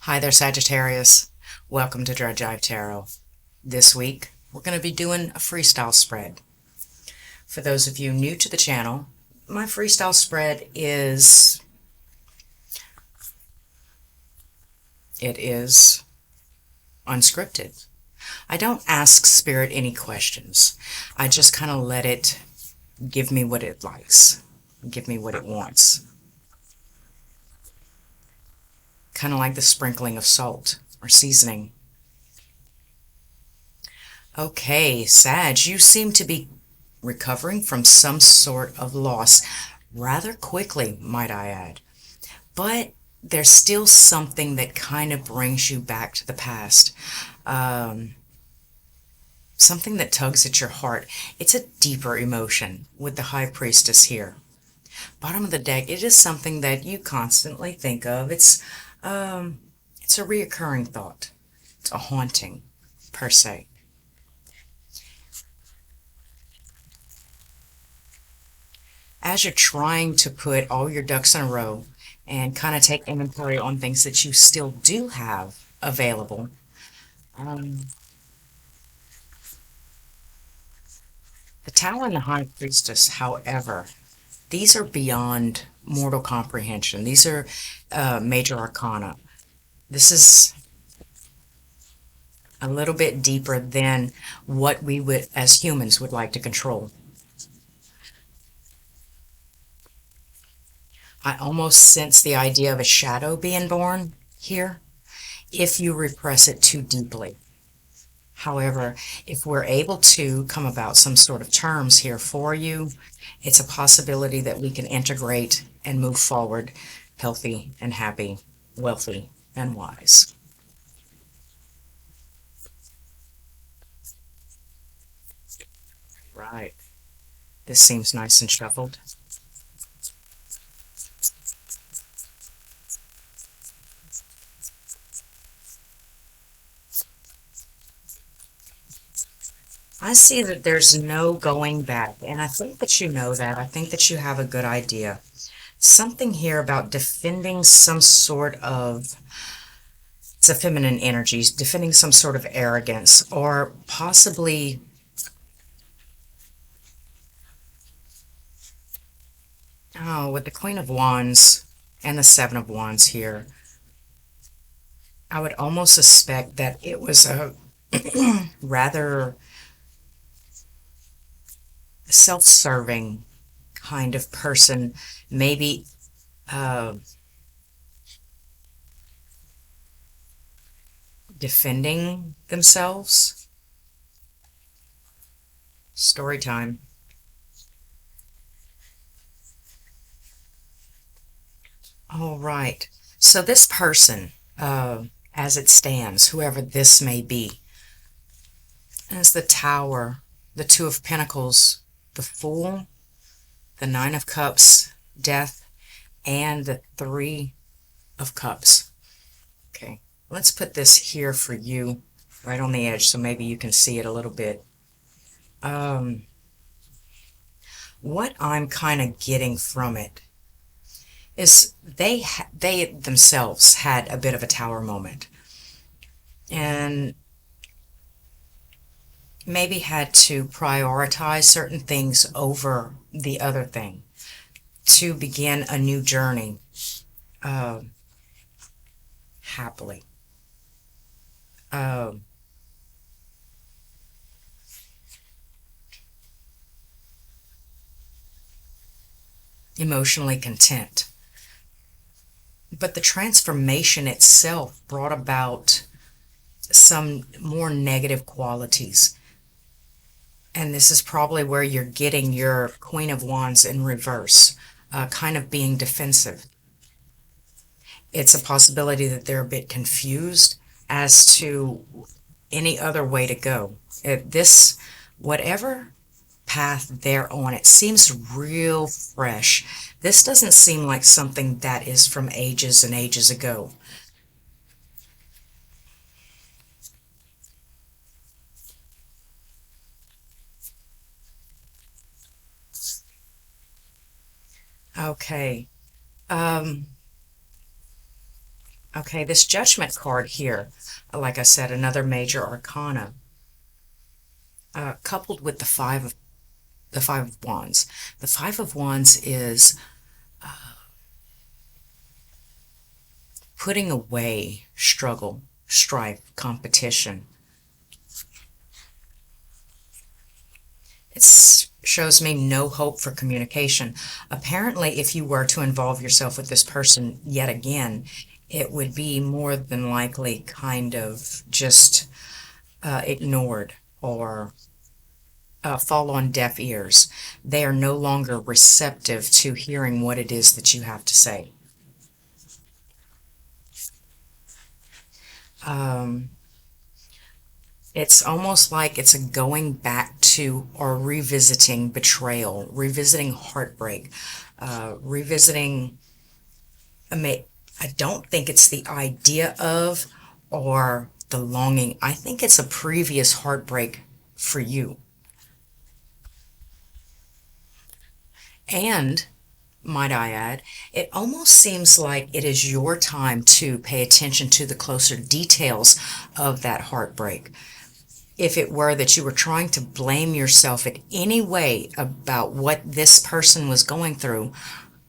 Hi there, Sagittarius. Welcome to Dredge Jive Tarot. This week, we're going to be doing a freestyle spread. For those of you new to the channel, my freestyle spread is unscripted. I don't ask Spirit any questions. I just kind of let it give me what it likes, give me what it wants. Kind of like the sprinkling of salt or seasoning. Okay, Sag, you seem to be recovering from some sort of loss rather quickly, might I add. But there's still something that kind of brings you back to the past. Something that tugs at your heart. It's a deeper emotion with the High Priestess here. Bottom of the deck, it is something that you constantly think of. It's a reoccurring thought. It's a haunting, per se. As you're trying to put all your ducks in a row and kind of take inventory on things that you still do have available, the Tower and the High Priestess, however, these are beyond mortal comprehension. These are major arcana. This is a little bit deeper than what we would, as humans, would like to control. I almost sense the idea of a shadow being born here if you repress it too deeply. However, if we're able to come about some sort of terms here for you, it's a possibility that we can integrate and move forward healthy and happy, wealthy and wise. Right. This seems nice and shuffled. I see that there's no going back, and I think that you know that. I think that you have a good idea. Something here about defending some sort of, it's a feminine energy, defending some sort of arrogance, or possibly, oh, with the Queen of Wands and the Seven of Wands here, I would almost suspect that it was a rather self-serving kind of person, maybe defending themselves. Story time. All right. So this person, as it stands, whoever this may be, as the Tower, the Two of Pentacles, the Fool, the Nine of Cups, Death, and the Three of Cups. Okay, let's put this here for you, right on the edge, so maybe you can see it a little bit. What I'm kind of getting from it is they themselves had a bit of a Tower moment, and maybe had to prioritize certain things over the other thing to begin a new journey happily. Emotionally content. But the transformation itself brought about some more negative qualities. And this is probably where you're getting your Queen of Wands in reverse, kind of being defensive. It's a possibility that they're a bit confused as to any other way to go. Whatever path they're on, it seems real fresh. This doesn't seem like something that is from ages and ages ago. Okay. Okay, this Judgment card here, like I said, another major arcana, coupled with the Five of Wands. The Five of Wands is putting away struggle, strife, competition. It shows me no hope for communication. Apparently, if you were to involve yourself with this person yet again, it would be more than likely kind of just ignored or fall on deaf ears. They are no longer receptive to hearing what it is that you have to say. Um, it's almost like it's a going back to or revisiting betrayal, revisiting heartbreak, revisiting. I don't think it's the idea of or the longing. I think it's a previous heartbreak for you. And might I add, it almost seems like it is your time to pay attention to the closer details of that heartbreak. If it were that you were trying to blame yourself in any way about what this person was going through,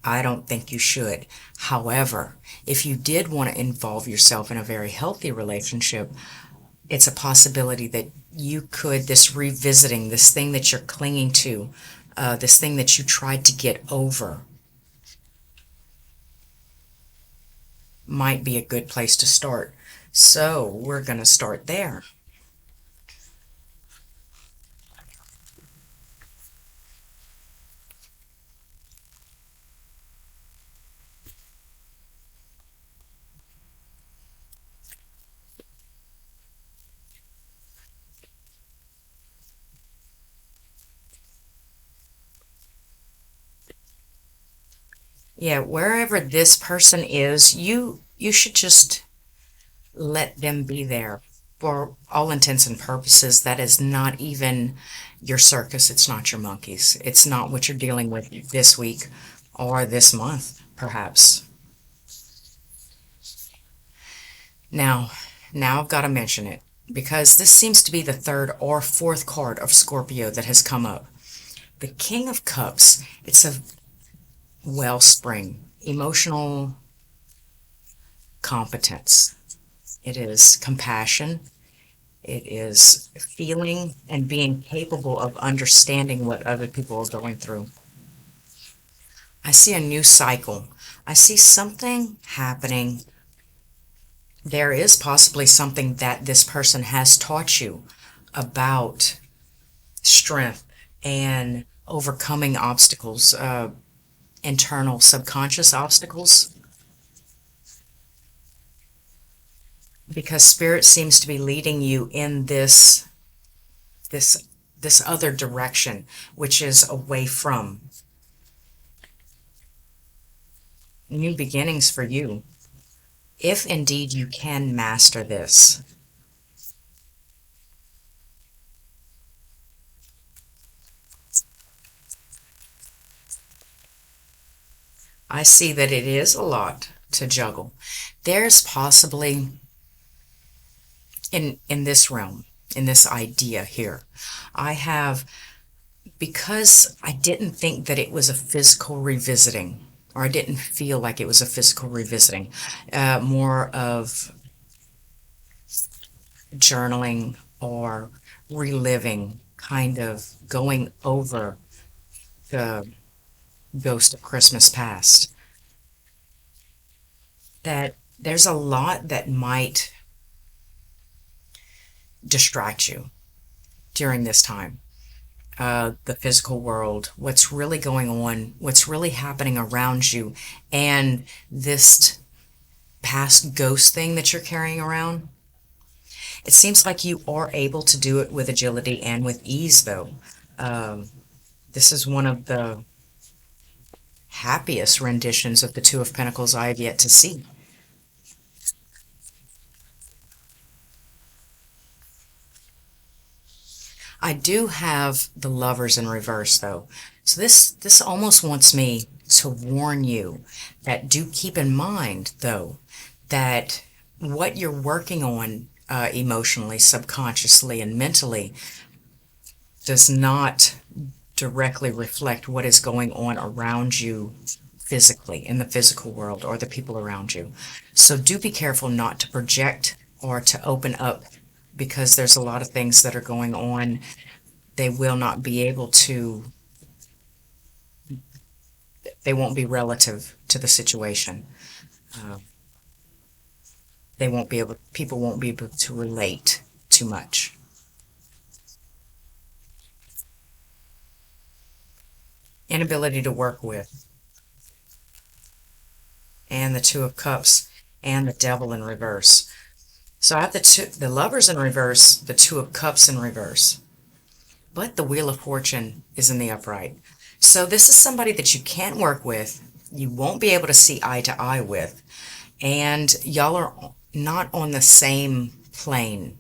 I don't think you should. However, if you did want to involve yourself in a very healthy relationship, it's a possibility that you could, this revisiting, this thing that you're clinging to, this thing that you tried to get over, might be a good place to start. So we're going to start there. Yeah, wherever this person is, you should just let them be there. For all intents and purposes, that is not even your circus. It's not your monkeys. It's not what you're dealing with this week or this month, perhaps. Now, now I've got to mention it because this seems to be the third or fourth card of Scorpio that has come up. The King of Cups, it's a wellspring, emotional competence. It is compassion. It is feeling and being capable of understanding what other people are going through. I see a new cycle. I see something happening. There is possibly something that this person has taught you about strength and overcoming obstacles, internal subconscious obstacles, because spirit seems to be leading you in this this other direction, which is away from new beginnings for you, if indeed you can master this. I see that it is a lot to juggle. There's possibly in this realm, in this idea here, I have, because I didn't think that it was a physical revisiting, or I didn't feel like it was a physical revisiting, more of journaling or reliving, kind of going over the ghost of Christmas past, that there's a lot that might distract you during this time. The physical world, what's really going on, what's really happening around you, and this past ghost thing that you're carrying around. It seems like you are able to do it with agility and with ease, though. Um, this is one of the happiest renditions of the Two of Pentacles I have yet to see. I do have the Lovers in reverse, though. So this almost wants me to warn you that do keep in mind, though, that what you're working on emotionally, subconsciously, and mentally does not directly reflect what is going on around you physically, in the physical world, or the people around you. So do be careful not to project or to open up, because there's a lot of things that are going on. They will not be able to, they won't be relative to the situation. Uh, they won't be able, people won't be able to relate too much. Inability to work with, and the Two of Cups, and the Devil in reverse. So I have the Lovers in reverse, the Two of Cups in reverse, but the Wheel of Fortune is in the upright. So this is somebody that you can't work with, you won't be able to see eye to eye with, and y'all are not on the same plane.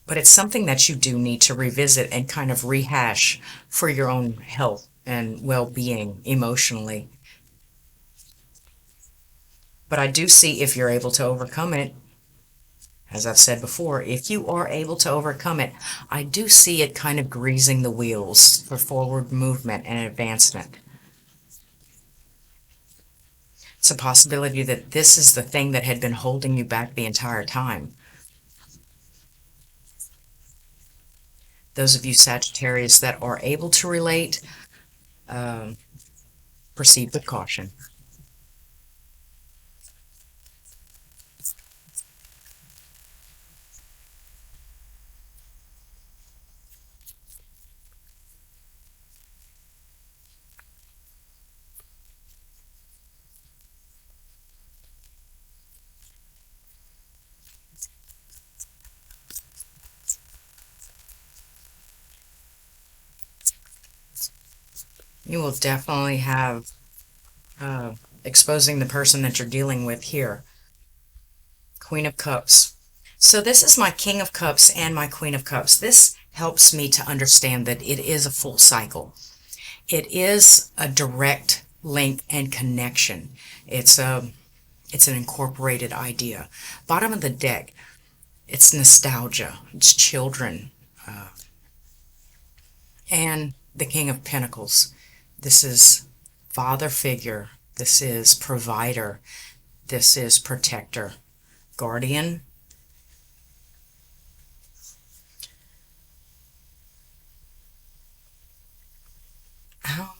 But it's something that you do need to revisit and kind of rehash for your own health and well-being emotionally. But I do see, if you're able to overcome it, as I've said before, if you are able to overcome it, I do see it kind of greasing the wheels for forward movement and advancement. It's a possibility that this is the thing that had been holding you back the entire time. Those of you Sagittarius that are able to relate, proceed with caution. You will definitely have exposing the person that you're dealing with here. Queen of Cups. So this is my King of Cups and my Queen of Cups. This helps me to understand that it is a full cycle. It is a direct link and connection. It's an incorporated idea. Bottom of the deck, it's nostalgia. It's children. And the King of Pentacles. This is father figure. This is provider. This is protector. Guardian. Oh.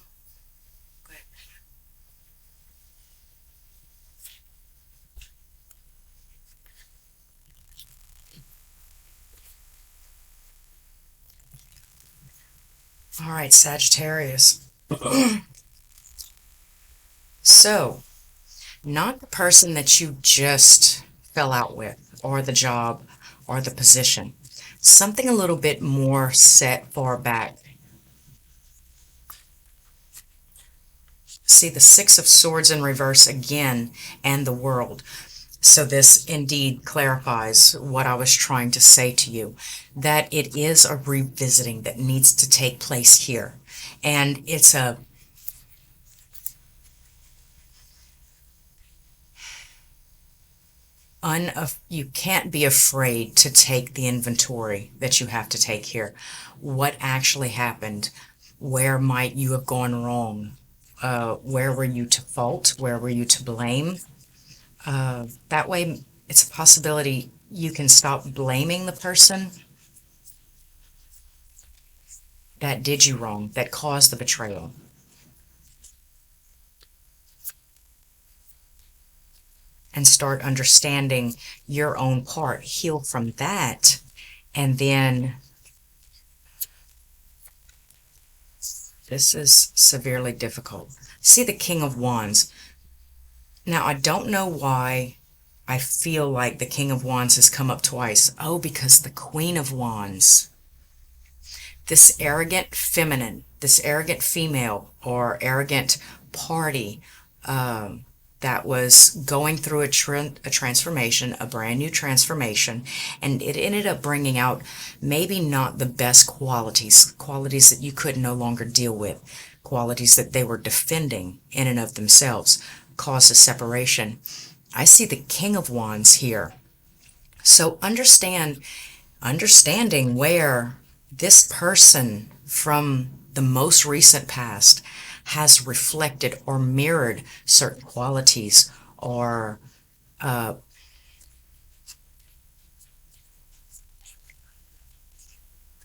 All right, Sagittarius. So, not the person that you just fell out with, or the job, or the position. Something a little bit more set far back. See the Six of Swords in reverse again, and the World. So this indeed clarifies what I was trying to say to you, that it is a revisiting that needs to take place here. And it's a you can't be afraid to take the inventory that you have to take here. What actually happened? Where might you have gone wrong? Where were you to fault? Where were you to blame? That way, it's a possibility you can stop blaming the person that did you wrong, that caused the betrayal. And start understanding your own part. Heal from that, and then this is severely difficult. See the King of Wands. Now, I don't know why I feel like the King of Wands has come up twice. Oh, because the Queen of Wands, this arrogant feminine, this arrogant female or arrogant party that was going through a transformation, a brand new transformation, and it ended up bringing out maybe not the best qualities that you could no longer deal with. qualities that they were defending in and of themselves, caused a separation. I see the King of Wands here. So understanding where this person from the most recent past has reflected or mirrored certain qualities or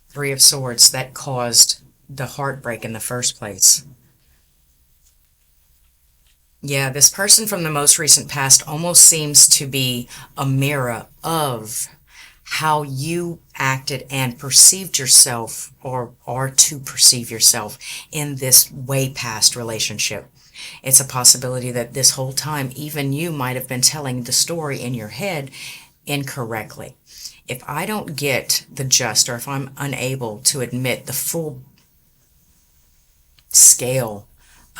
Three of Swords that caused the heartbreak in the first place. Yeah, this person from the most recent past almost seems to be a mirror of how you acted and perceived yourself or are to perceive yourself in this way past relationship. It's a possibility that this whole time, even you might have been telling the story in your head incorrectly. If I don't get the just, or if I'm unable to admit the full scale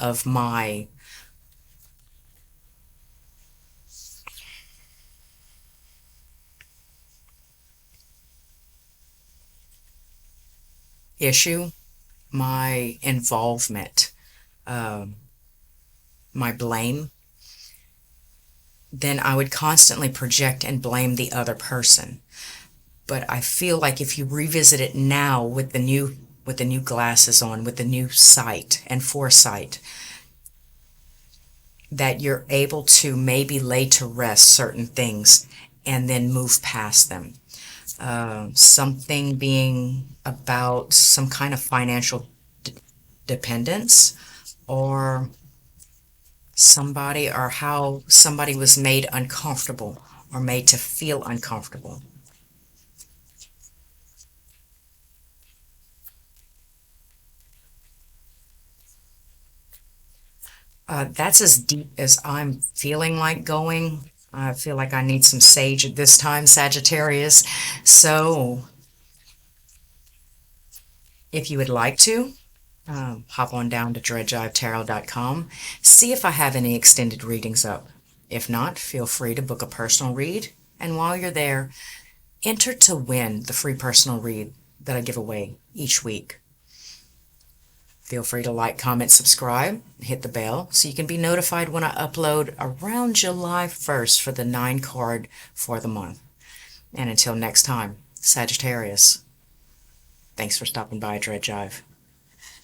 of my issue, my involvement, my blame, then I would constantly project and blame the other person. But I feel like if you revisit it now with the new glasses on, with the new sight and foresight, that you're able to maybe lay to rest certain things and then move past them. Something being about some kind of financial dependence, or somebody, or how somebody was made uncomfortable or made to feel uncomfortable. That's as deep as I'm feeling like going. I feel like I need some sage at this time, Sagittarius. So, if you would like to, hop on down to dreadjivetarot.com, see if I have any extended readings up. If not, feel free to book a personal read. And while you're there, enter to win the free personal read that I give away each week. Feel free to like, comment, subscribe, hit the bell so you can be notified when I upload around July 1st for the 9 card for the month. And until next time, Sagittarius, thanks for stopping by Dread Jive.